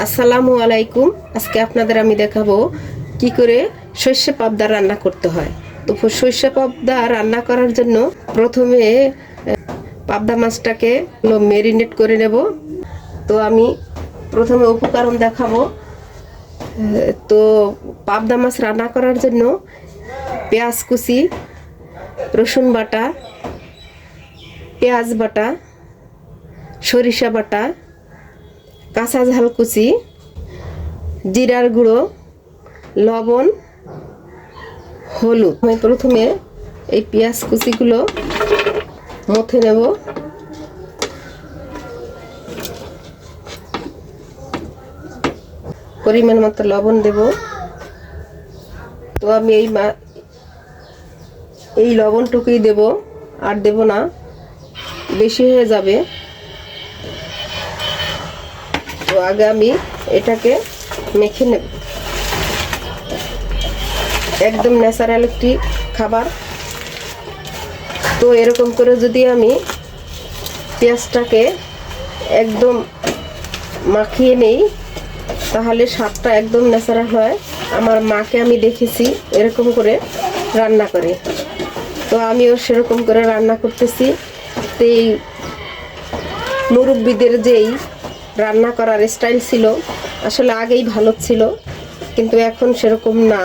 আসসালামু আলাইকুম। আজকে আপনাদের আমি দেখাবো কি করে সর্ষে পাবদা রান্না করতে হয়। তো সর্ষে পাবদা রান্না করার জন্য প্রথমে পাবদা মাছটাকে মেরিনেট করে নেব। তো আমি প্রথমে উপকরণ দেখাবো। তো পাবদা মাছ রান্না করার জন্য পেঁয়াজ কুচি, রসুন বাটা, পেঁয়াজ বাটা, সরিষা বাটা, কাঁচা ঝাল কুচি, জিরার গুঁড়ো, লবণ, হলুদ। আমি প্রথমে এই পেঁয়াজ কুচিগুলো মথে নেব। পরিমাণ মতো লবণ দেব। তো আমি এই লবণটুকুই দেব, আর দেব না, বেশি হয়ে যাবে। তো আগে আমি এটাকে মেখে নেব। একদম ন্যাচারাল একটি খাবার। তো এরকম করে যদি আমি পেঁয়াজটাকে একদম মাখিয়ে নেই তাহলে স্বাদটা একদম ন্যাচারাল হয়। আমার মাকে আমি দেখেছি এরকম করে রান্না করে, তো আমিও সেরকম করে রান্না করতেছি। তো এই মুরব্বিদের যেই রান্না করার স্টাইল ছিল আসলে আগেই ভালো ছিল, কিন্তু এখন সেরকম না।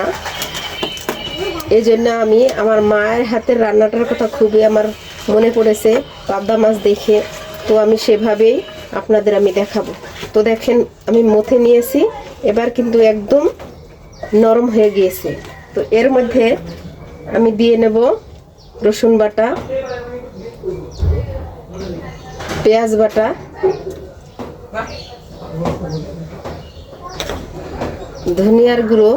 এই জন্য আমি আমার মায়ের হাতের রান্নাটার কথা খুবই আমার মনে পড়েছে পাবদা মাছ দেখে। তো আমি সেভাবেই আপনাদের আমি দেখাবো। তো দেখেন আমি মথে নিয়েছি, এবার কিন্তু একদম নরম হয়ে গিয়েছে। তো এর মধ্যে আমি দিয়ে নেব রসুন বাটা, পেঁয়াজ বাটা, ধনিয়ার গুঁড়ো,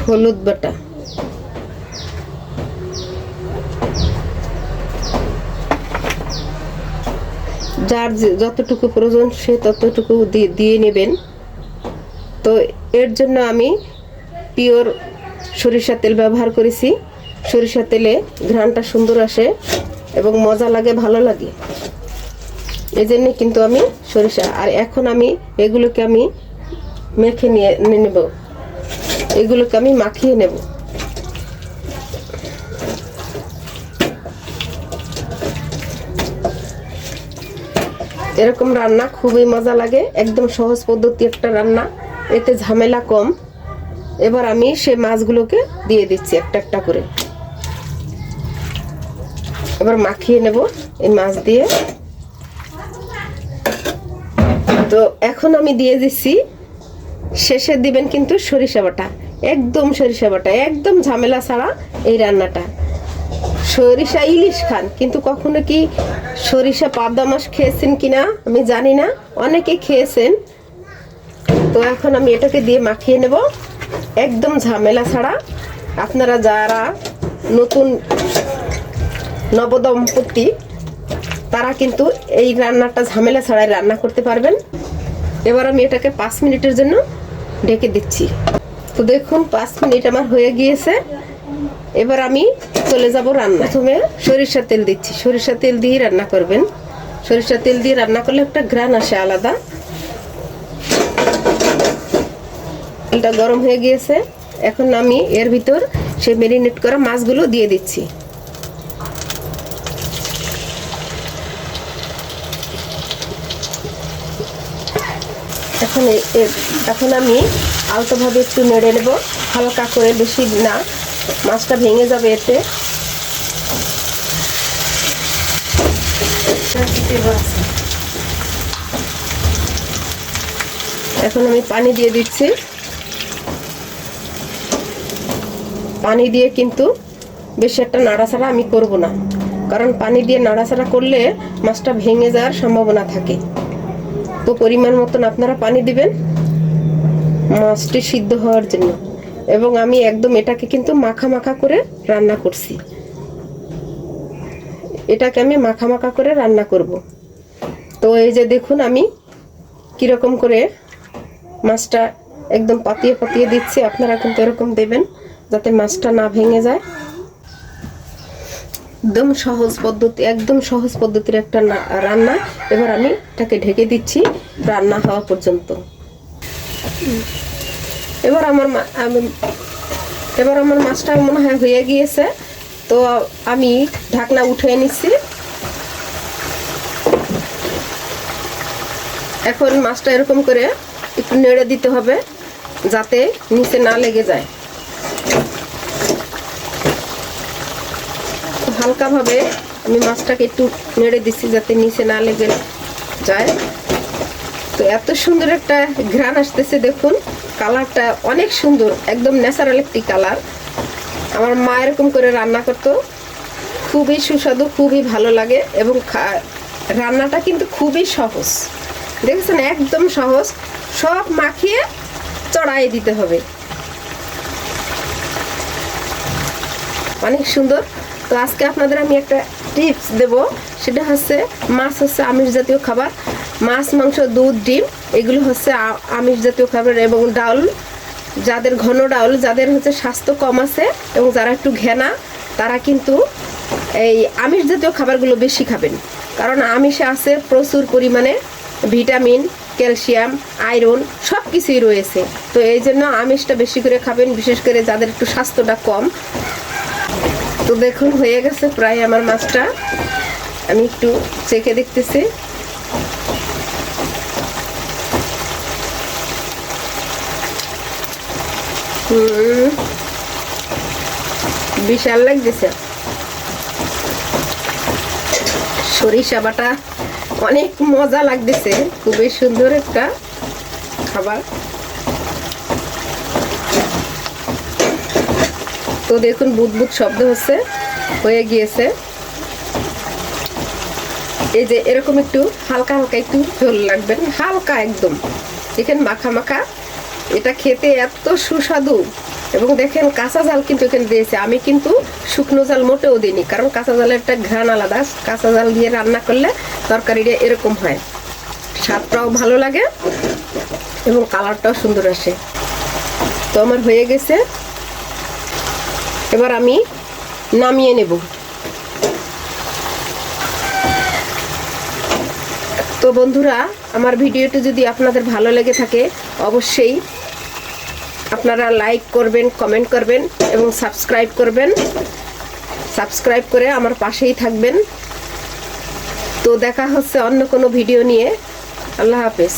হলুদ বাটা, যার যতটুকু প্রয়োজন সে ততটুকু দিয়ে নেবেন। তো এর জন্য আমি পিওর সরিষার তেল ব্যবহার করেছি। সরিষার তেলে ঘ্রাণটা সুন্দর আসে এবং মজা লাগে, ভালো লাগে। এই জন্যে কিন্তু আমি সরিষা। আর এখন আমি এগুলোকে আমি মেখে নিয়ে নেব, এগুলোকে আমি মাখিয়ে নেব। এরকম রান্না খুবই মজা লাগে, একদম সহজ পদ্ধতি একটা রান্না, এতে ঝামেলা কম। এবার আমি সেই মাছগুলোকে দিয়ে দিচ্ছি একটা একটা করে। এবার মাখিয়ে নেব এই মাছ দিয়ে। তো এখন আমি দিয়ে দিচ্ছি, শেষে দিবেন কিন্তু সরিষা বাটা, একদম সরিষা বাটা, একদম ঝামেলা ছাড়া এই রান্নাটা। সরিষা ইলিশ খান, কিন্তু কখনো কি সরিষা পাবদা মাছ খেয়েছেন কিনা আমি জানি না, অনেকে খেয়েছেন। তো এখন আমি এটাকে দিয়ে মাখিয়ে নেব একদম ঝামেলা ছাড়া। আপনারা যারা নতুন নবদম্পতি তারা কিন্তু এই রান্নাটা ঝামেলা ছাড়াই রান্না করতে পারবেন। এবার আমি এটাকে 5 মিনিটের জন্য ঢেকে দিচ্ছি। তো দেখুন 5 মিনিট আমার হয়ে গিয়েছে। এবার আমি চলে যাব রান্না। প্রথমে সরিষার তেল দিচ্ছি, সরিষার তেল দিয়ে রান্না করবেন। সরিষার তেল দিয়ে রান্না করলে একটা ঘ্রাণ আসে আলাদা। তেলটা গরম হয়ে গিয়েছে, এখন আমি এর ভিতর সেই ম্যারিনেট করা মাছগুলো দিয়ে দিচ্ছি। এখন আমি আলতোভাবে একটু নেড়ে নেব, হালকা করে, বেশি না, মাছটা ভেঙে যাবে এতে। এখন আমি পানি দিয়ে দিচ্ছি। পানি দিয়ে কিন্তু বেশি একটা নাড়াচাড়া আমি করব না, কারণ পানি দিয়ে নাড়াচাড়া করলে মাছটা ভেঙে যাওয়ার সম্ভাবনা থাকে। তো পরিমাণ মতন আপনারা পানি দিবেন মাছটি সিদ্ধ হওয়ার জন্য। এবং আমি একদম এটাকে কিন্তু মাখা মাখা করে রান্না করছি, এটাকে আমি মাখা মাখা করে রান্না করব। তো এই যে দেখুন আমি কিরকম করে মাছটা একদম পাতিয়ে পাতিয়ে দিচ্ছি। আপনারা কিন্তু এরকম দেবেন যাতে মাছটা না ভেঙে যায়। একদম সহজ পদ্ধতি, একদম সহজ পদ্ধতির একটা রান্না। এবার আমি এটাকে ঢেকে দিচ্ছি রান্না হওয়া পর্যন্ত। এবার আমার মাছটা মনে হয় হয়ে গিয়েছে, তো আমি ঢাকনা উঠিয়ে নিচ্ছি। এখন মাছটা এরকম করে একটু নেড়ে দিতে হবে যাতে নিচে না লেগে যায়। হালকাভাবে আমি মাছটাকে একটু নেড়ে দিচ্ছি যাতে নিচে না লেগে যায়। তো এত সুন্দর একটা ঘ্রাণ আসতেছে, দেখুন কালারটা অনেক সুন্দর, একদম ন্যাচারাল একটি কালার। আমার মা এরকম করে রান্না করতো, খুবই সুস্বাদু, খুবই ভালো লাগে এবং রান্নাটা কিন্তু খুবই সহজ। দেখেছেন, একদম সহজ, সব মাখিয়ে চড়াই দিতে হবে, অনেক সুন্দর। তো আজকে আপনাদের আমি একটা টিপস দেব, সেটা হচ্ছে মাছ হচ্ছে আমিষ জাতীয় খাবার, মাছ, মাংস, দুধ, ডিম এগুলো হচ্ছে আমিষ জাতীয় খাবার। এবং ডাউল, যাদের ঘন ডাউল, যাদের হচ্ছে স্বাস্থ্য কম আছে এবং যারা একটু ঘেনা, তারা কিন্তু এই আমিষ জাতীয় খাবারগুলো বেশি খাবেন, কারণ আমিষে আছে প্রচুর পরিমাণে ভিটামিন, ক্যালসিয়াম, আয়রন সব কিছুই রয়েছে। তো এই জন্য আমিষটা বেশি করে খাবেন, বিশেষ করে যাদের একটু স্বাস্থ্যটা কম। তো দেখুন হয়ে গেছে প্রায় আমার মাছটা, আমি একটু চেখে দেখতেছি। বিশাল লাগতেছে, সরিষা বাটা অনেক মজা লাগতেছে, খুবই সুন্দর একটা খাবার। তো দেখুন বুদবুদ শব্দ হচ্ছে, হয়ে গিয়েছে। এই যে এরকম একটু হালকা হালকা একটু ঝোল লাগবেন, হালকা একদম, এখানে মাখা মাখা, এটা খেতে এত সুস্বাদু। এবং দেখেন কাঁচা জাল কিন্তু এখানে দিয়েছে, আমি কিন্তু শুকনো জাল মোটেও দিইনি, কারণ কাঁচা জালের একটা ঘ্রাণ আলাদা, কাঁচা জাল দিয়ে রান্না করলে তরকারিটা এরকম হয়, স্বাদটাও ভালো লাগে এবং কালারটাও সুন্দর আসে। তো আমার হয়ে গেছে, এবার আমি নামিয়ে নেব। তো বন্ধুরা, আমার ভিডিওটি যদি আপনাদের ভালো লেগে থাকে অবশ্যই আপনারা লাইক করবেন, কমেন্ট করবেন এবং সাবস্ক্রাইব করবেন। সাবস্ক্রাইব করে আমার পাশেই থাকবেন। তো দেখা হচ্ছে অন্য কোনো ভিডিও নিয়ে। আল্লাহ হাফেজ।